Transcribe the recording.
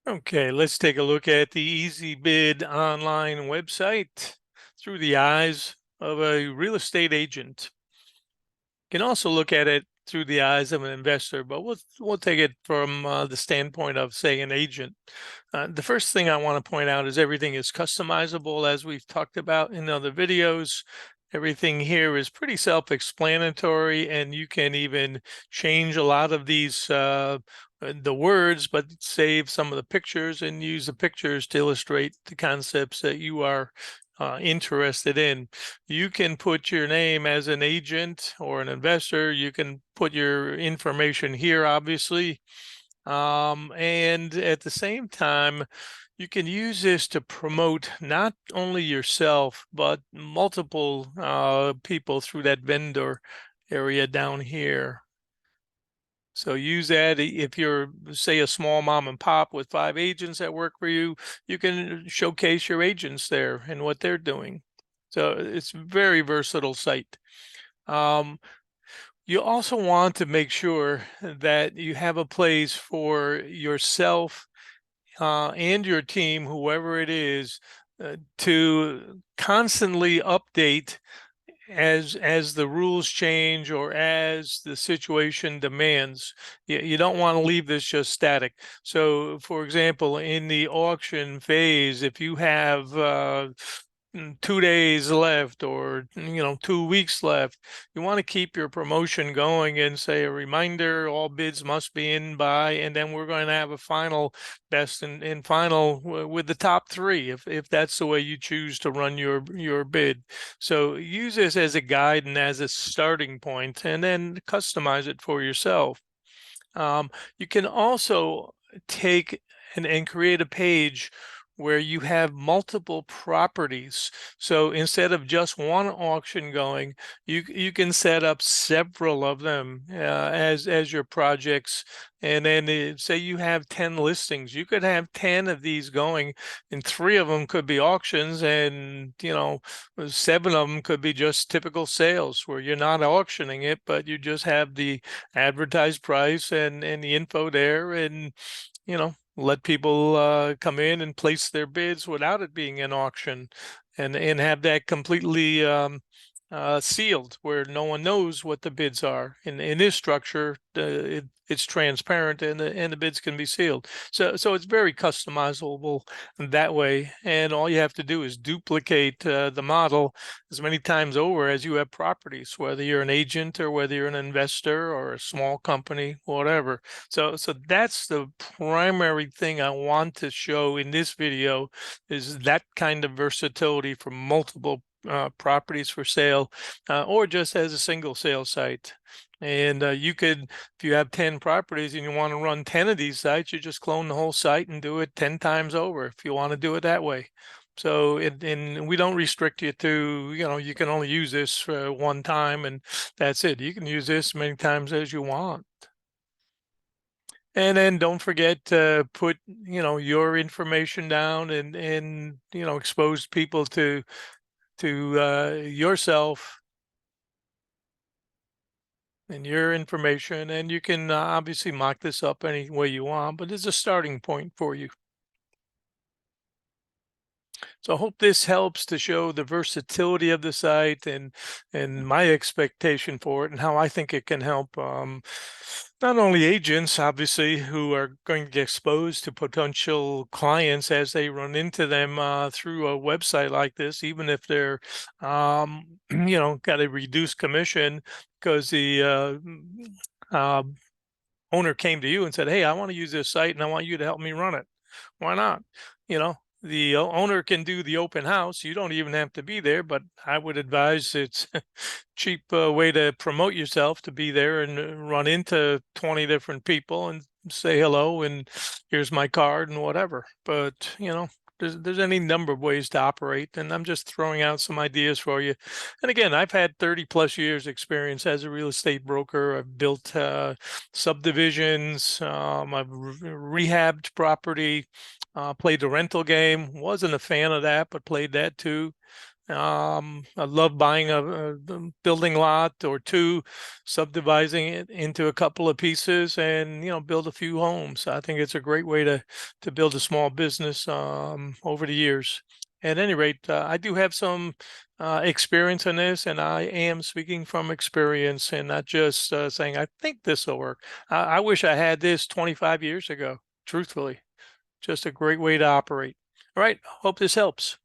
Okay, let's take a look at the Easy Bid online website through the eyes of a real estate agent. You can also look at it through the eyes of an investor, but we'll take it from the standpoint of, say, an agent. The first thing I want to point out is everything is customizable, as we've talked about in other videos. Everything here is pretty self-explanatory, and you can even change a lot of these the words, but save some of the pictures and use the pictures to illustrate the concepts that you are interested in. You can put your name as an agent or an investor. You can put your information here, obviously. And at the same time, you can use this to promote not only yourself, but multiple people through that vendor area down here. So use that if you're, say, a small mom and pop with 5 agents that work for you, you can showcase your agents there and what they're doing. So it's a very versatile site. You also want to make sure that you have a place for yourself and your team, whoever it is, to constantly update as the rules change or as the situation demands. You don't want to leave this just static. So, for example, in the auction phase, if you have 2 days left or 2 weeks left, you want to keep your promotion going and say a reminder, all bids must be in by, and then we're going to have a final best and final with the top 3 if that's the way you choose to run your bid. So use this as a guide and as a starting point, and then customize it for yourself. You can also take and create a page where you have multiple properties. So instead of just one auction going, you can set up several of them as your projects. And then say you have 10 listings, you could have 10 of these going, and 3 of them could be auctions, and 7 of them could be just typical sales where you're not auctioning it, but you just have the advertised price and the info there, and let people come in and place their bids without it being an auction, and have that completely sealed where no one knows what the bids are. In this structure, it's transparent, and the bids can be sealed. So it's very customizable that way. And all you have to do is duplicate the model as many times over as you have properties, whether you're an agent or whether you're an investor or a small company, whatever. So that's the primary thing I want to show in this video, is that kind of versatility for multiple properties for sale, or just as a single sale site. And you could, if you have 10 properties and you want to run 10 of these sites, you just clone the whole site and do it 10 times over if you want to do it that way. So and we don't restrict you to, you can only use this one time and that's it. You can use this many times as you want. And then don't forget to put, your information down and expose people to yourself and your information. And you can obviously mock this up any way you want, but it's a starting point for you. So I hope this helps to show the versatility of the site and my expectation for it and how I think it can help not only agents, obviously, who are going to get exposed to potential clients as they run into them through a website like this, even if they're, got a reduced commission because the owner came to you and said, "Hey, I want to use this site and I want you to help me run it." Why not? The owner can do the open house. You don't even have to be there, but I would advise it's a cheap way to promote yourself, to be there and run into 20 different people and say hello and here's my card and whatever. But, there's any number of ways to operate, and I'm just throwing out some ideas for you. And again, I've had 30 plus years experience as a real estate broker. I've built subdivisions. I've rehabbed property. Played the rental game. Wasn't a fan of that, but played that too. I love buying a building lot or two, subdividing it into a couple of pieces, and build a few homes. I think it's a great way to build a small business over the years. At any rate, I do have some experience in this, and I am speaking from experience and not just saying I think this will work. I wish I had this 25 years ago. Truthfully, just a great way to operate. All right, hope this helps.